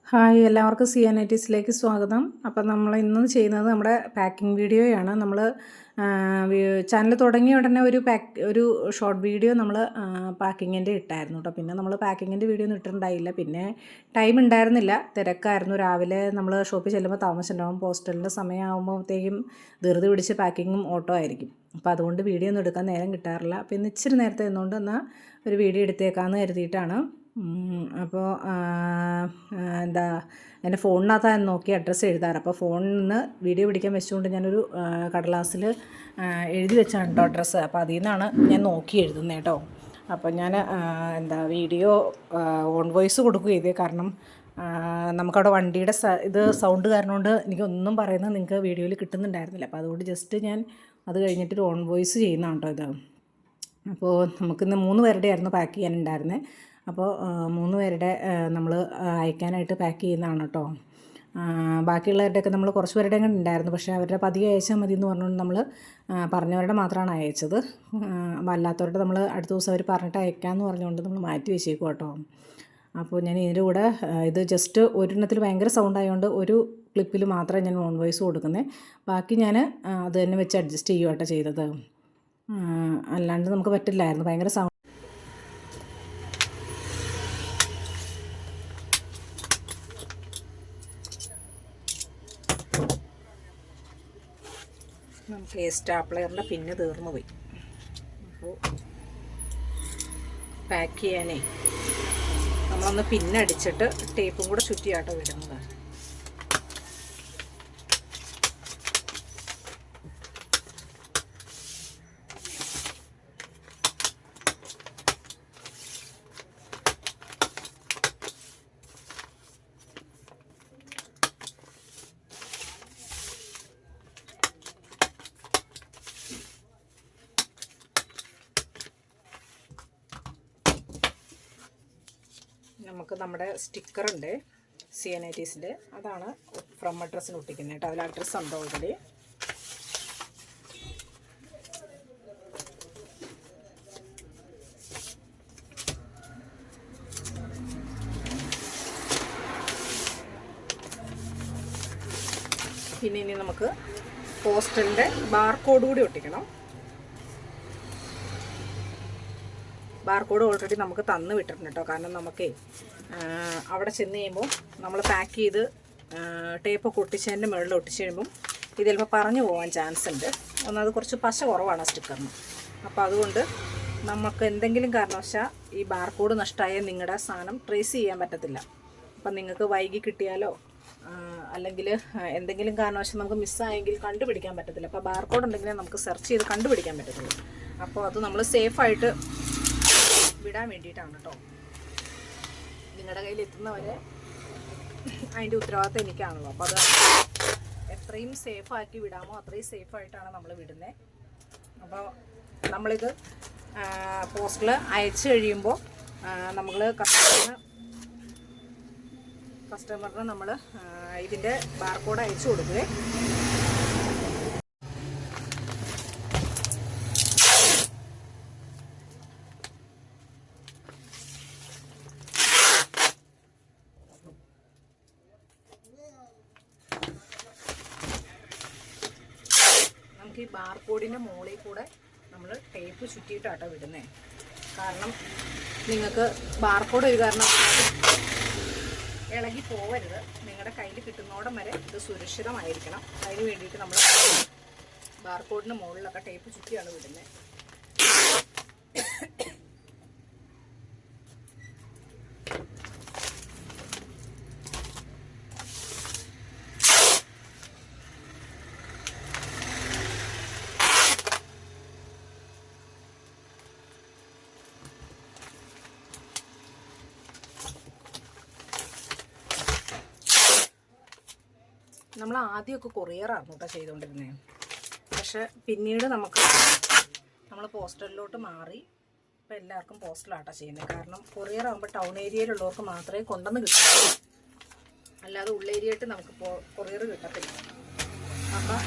Hi എല്ലാവർക്കും CNITസിലേക്ക് സ്വാഗതം. അപ്പം നമ്മൾ ഇന്ന് ചെയ്യുന്നത് നമ്മുടെ പാക്കിംഗ് വീഡിയോയാണ്. നമ്മൾ ചാനൽ തുടങ്ങിയ ഉടനെ ഒരു ഷോർട്ട് വീഡിയോ നമ്മൾ പാക്കിങ്ങിൻ്റെ ഇട്ടായിരുന്നു കേട്ടോ. പിന്നെ നമ്മൾ പാക്കിങ്ങിൻ്റെ വീഡിയോ ഒന്നും ഇട്ടിട്ടുണ്ടായില്ല. പിന്നെ ടൈം ഉണ്ടായിരുന്നില്ല, തിരക്കായിരുന്നു. രാവിലെ നമ്മൾ ഷോപ്പിൽ ചെല്ലുമ്പോൾ താമസിച്ചിട്ടുണ്ടാകും. പോസ്റ്റലിൻ്റെ സമയമാകുമ്പോഴത്തേക്കും ധൃതി പിടിച്ച് പാക്കിങ്ങും ഓട്ടോ ആയിരിക്കും. അപ്പോൾ അതുകൊണ്ട് വീഡിയോ ഒന്നും എടുക്കാൻ നേരം കിട്ടാറില്ല. അപ്പോൾ ഇന്ന് ഇച്ചിരി നേരത്തെ നിന്നുകൊണ്ട് എന്നാൽ ഒരു വീഡിയോ എടുത്തേക്കാമെന്ന് കരുതിയിട്ടാണ്. അപ്പോൾ എന്താ എൻ്റെ ഫോണിനകത്താണ് നോക്കി അഡ്രസ്സ് എഴുതാറ്. അപ്പോൾ ഫോണിൽ നിന്ന് വീഡിയോ പിടിക്കാൻ വെച്ചുകൊണ്ട് ഞാനൊരു കടലാസിൽ എഴുതി വെച്ചാണ് കേട്ടോ അഡ്രസ്സ്. അപ്പോൾ അതിൽ നിന്നാണ് ഞാൻ നോക്കി എഴുതുന്നത് കേട്ടോ. അപ്പോൾ ഞാൻ വീഡിയോ ഓൺ വോയിസ് കൊടുക്കുക ചെയ്തേ. കാരണം നമുക്കവിടെ വണ്ടിയുടെ സൗണ്ട് കാരണം കൊണ്ട് എനിക്കൊന്നും പറയുന്നത് നിങ്ങൾക്ക് വീഡിയോയിൽ കിട്ടുന്നുണ്ടായിരുന്നില്ല. അപ്പോൾ അതുകൊണ്ട് ജസ്റ്റ് ഞാൻ അത് കഴിഞ്ഞിട്ടൊരു ഓൺ വോയിസ് ചെയ്യുന്നതാണ് കേട്ടോ ഇത്. അപ്പോൾ നമുക്കിന്ന് 3 പേരുടെ ആയിരുന്നു പാക്ക് ചെയ്യാനുണ്ടായിരുന്നത്. അപ്പോൾ 3 പേരുടെ നമ്മൾ അയക്കാനായിട്ട് പാക്ക് ചെയ്യുന്നതാണ് കേട്ടോ. ബാക്കിയുള്ളവരുടെയൊക്കെ നമ്മൾ കുറച്ച് പേരുടെ ഉണ്ടായിരുന്നു, പക്ഷേ അവരുടെ പതിയെ അയച്ചാൽ മതി എന്ന് പറഞ്ഞുകൊണ്ട് നമ്മൾ പറഞ്ഞവരുടെ മാത്രമാണ് അയച്ചത്. അല്ലാത്തവരുടെ നമ്മൾ അടുത്ത ദിവസം അവർ പറഞ്ഞിട്ട് അയക്കാമെന്ന് പറഞ്ഞുകൊണ്ട് നമ്മൾ മാറ്റി വെച്ചേക്കും കേട്ടോ. അപ്പോൾ ഞാൻ ഇതിൻ്റെ കൂടെ ഇത് ജസ്റ്റ് ഒരെണ്ണത്തിൽ ഭയങ്കര സൗണ്ട് ആയതുകൊണ്ട് ഒരു ക്ലിപ്പിൽ മാത്രമേ ഞാൻ ഓൺ വോയിസ് കൊടുക്കുന്നത്. ബാക്കി ഞാൻ അത് തന്നെ വെച്ച് അഡ്ജസ്റ്റ് ചെയ്യുക കേട്ടോ ചെയ്തത്. അല്ലാണ്ട് നമുക്ക് പറ്റില്ലായിരുന്നു, ഭയങ്കര സൗണ്ട്. നമുക്ക് സ്റ്റാപ്ലെയറിൻ്റെ പിന്ന് തീർന്നു പോയി. അപ്പോൾ പാക്ക് ചെയ്യാനേ നമ്മളൊന്ന് പിന്നടിച്ചിട്ട് ടേപ്പും കൂടെ ചുറ്റിയാട്ടോ വിടുന്നത്. നമുക്ക് നമ്മുടെ സ്റ്റിക്കറുണ്ട് CNITസിൻ്റെ, അതാണ് ഫ്രം അഡ്രസ്സിന് ഒട്ടിക്കുന്നത് കേട്ടോ. അതിൽ അഡ്രസ്സ് ഉണ്ട് ഓൾറെഡി. പിന്നെ ഇനി നമുക്ക് പോസ്റ്റലിൻ്റെ ബാർകോഡ് കൂടി ഒട്ടിക്കണം. ബാർകോഡ് ഓൾറെഡി നമുക്ക് തന്നു വിട്ടിട്ടുണ്ട് കേട്ടോ. കാരണം നമുക്ക് അവിടെ ചെന്ന് കഴിയുമ്പോൾ നമ്മൾ പാക്ക് ചെയ്ത് ടേപ്പൊക്കെ ഒട്ടിച്ചതിൻ്റെ മുകളിൽ ഒട്ടിച്ച് കഴിയുമ്പം ഇത് ചിലപ്പോൾ പറഞ്ഞു പോകാൻ ചാൻസ് ഉണ്ട്. ഒന്നത് കുറച്ച് പശ കുറവാണ് സ്റ്റിക്കറിന്. അപ്പോൾ അതുകൊണ്ട് നമുക്ക് എന്തെങ്കിലും കാരണവശാൽ ഈ ബാർകോഡ് നഷ്ടമായാൽ നിങ്ങളുടെ സാധനം ട്രേസ് ചെയ്യാൻ പറ്റത്തില്ല. അപ്പം നിങ്ങൾക്ക് വൈകി കിട്ടിയാലോ അല്ലെങ്കിൽ എന്തെങ്കിലും കാരണവശാൽ നമുക്ക് മിസ്സായെങ്കിൽ കണ്ടുപിടിക്കാൻ പറ്റത്തില്ല. അപ്പോൾ ബാർകോഡ് ഉണ്ടെങ്കിലേ നമുക്ക് സെർച്ച് ചെയ്ത് കണ്ടുപിടിക്കാൻ പറ്റത്തുള്ളൂ. അപ്പോൾ അത് നമ്മൾ സേഫായിട്ട് വിടാൻ വേണ്ടിയിട്ടാണ് കേട്ടോ. നിങ്ങളുടെ കയ്യിൽ എത്തുന്നവരെ അതിൻ്റെ ഉത്തരവാദിത്തം എനിക്കാണല്ലോ. അപ്പോൾ അത് എത്രയും സേഫാക്കി വിടാമോ അത്രയും സേഫായിട്ടാണ് നമ്മൾ വിടുന്നത്. അപ്പോൾ നമ്മളിത് പോസ്റ്റിൽ അയച്ചു കഴിയുമ്പോൾ നമ്മൾ കസ്റ്റമറിന് നമ്മൾ ഇതിൻ്റെ ബാർകോഡ് അയച്ചു കൊടുക്കുക. ഈ ബാർകോഡിൻ്റെ മുകളിൽ കൂടെ നമ്മൾ ടേപ്പ് ചുറ്റിയിട്ടാട്ടോ വിടുന്നത്. കാരണം നിങ്ങൾക്ക് ബാർകോഡ് ഒരു കാരണം ഇളകി പോവരുത്. നിങ്ങളുടെ കയ്യിൽ കിട്ടുന്നോടം വരെ ഇത് സുരക്ഷിതമായിരിക്കണം. അതിന് വേണ്ടിയിട്ട് നമ്മൾ ബാർകോഡിന് മുകളിലൊക്കെ ടേപ്പ് ചുറ്റിയാണ് വിടുന്നത്. നമ്മൾ ആദ്യമൊക്കെ കൊറിയറായിരുന്നു കേട്ടോ ചെയ്തുകൊണ്ടിരുന്നത്. പക്ഷെ പിന്നീട് നമ്മൾ പോസ്റ്റലിലോട്ട് മാറി. ഇപ്പോൾ എല്ലാവർക്കും പോസ്റ്റലാട്ടോ ചെയ്യുന്നത്. കാരണം കൊറിയറാകുമ്പോൾ ടൗൺ ഏരിയയിലുള്ളവർക്ക് മാത്രമേ കൊണ്ടുവന്ന് കിട്ടുള്ളൂ, അല്ലാതെ ഉള്ളേരിയായിട്ട് നമുക്ക് കൊറിയർ കിട്ടത്തില്ല. അപ്പം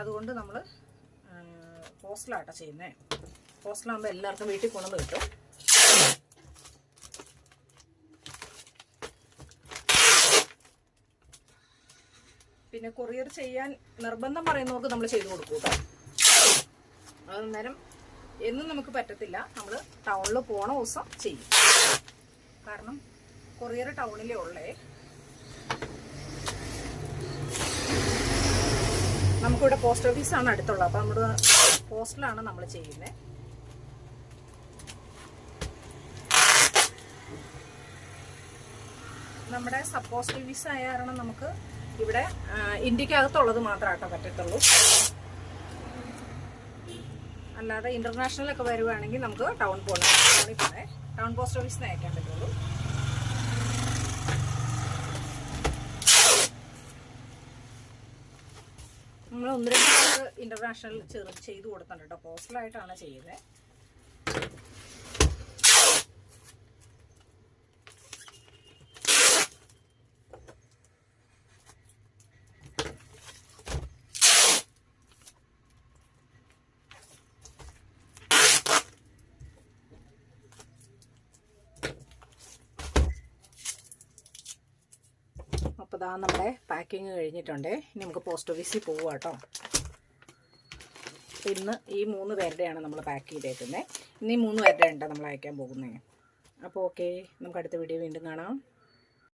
അതുകൊണ്ട് നമ്മൾ പോസ്റ്റലാട്ടോ ചെയ്യുന്നത്. പോസ്റ്റലാകുമ്പോൾ എല്ലാവർക്കും വീട്ടിൽ കൊണ്ടുവന്ന് കിട്ടും. പിന്നെ കൊറിയർ ചെയ്യാൻ നിർബന്ധം പറയുന്നവർക്ക് നമ്മൾ ചെയ്തു കൊടുക്കും കേട്ടോ. അന്നേരം എന്നും നമുക്ക് പറ്റത്തില്ല. നമ്മൾ ടൗണിൽ പോണ ദിവസം ചെയ്യും. കാരണം കൊറിയർ ടൗണിലേ ഉള്ളേ. നമുക്കിവിടെ പോസ്റ്റ് ഓഫീസാണ് അടുത്തുള്ളത്. അപ്പം നമ്മുടെ പോസ്റ്റിലാണ് നമ്മൾ ചെയ്യുന്നത്. നമ്മുടെ സബ് പോസ്റ്റ് ഓഫീസ് ആയ കാരണം നമുക്ക് ഇവിടെ ഇന്ത്യക്കകത്തുള്ളത് മാത്രമാട്ടോ പറ്റത്തുള്ളൂ. അല്ലാതെ ഇന്റർനാഷണലൊക്കെ വരുവാണെങ്കിൽ നമുക്ക് ടൗൺ ടൗൺ പോസ്റ്റ് ഓഫീസിന് അയക്കാൻ പറ്റുള്ളൂ. നമ്മൾ 1-2 പേർക്ക് ഇന്റർനാഷണൽ ചെയ്ത് കൊടുത്തിട്ടുണ്ട് കേട്ടോ. പോസ്റ്റലായിട്ടാണ് ചെയ്യുന്നത്. അപ്പോൾ ഇതാ നമ്മുടെ പാക്കിങ് കഴിഞ്ഞിട്ടുണ്ട്. ഇനി നമുക്ക് പോസ്റ്റ് ഓഫീസിൽ പോവുക കേട്ടോ. ഇന്ന് ഈ 3 പേരുടെയാണ് നമ്മൾ പാക്ക് ചെയ്തേക്കുന്നത്. ഇനി 3 പേരുടെ ഉണ്ട് നമ്മൾ അയക്കാൻ പോകുന്നത്. അപ്പോൾ ഓക്കെ, നമുക്ക് അടുത്ത വീഡിയോ വീണ്ടും കാണാം.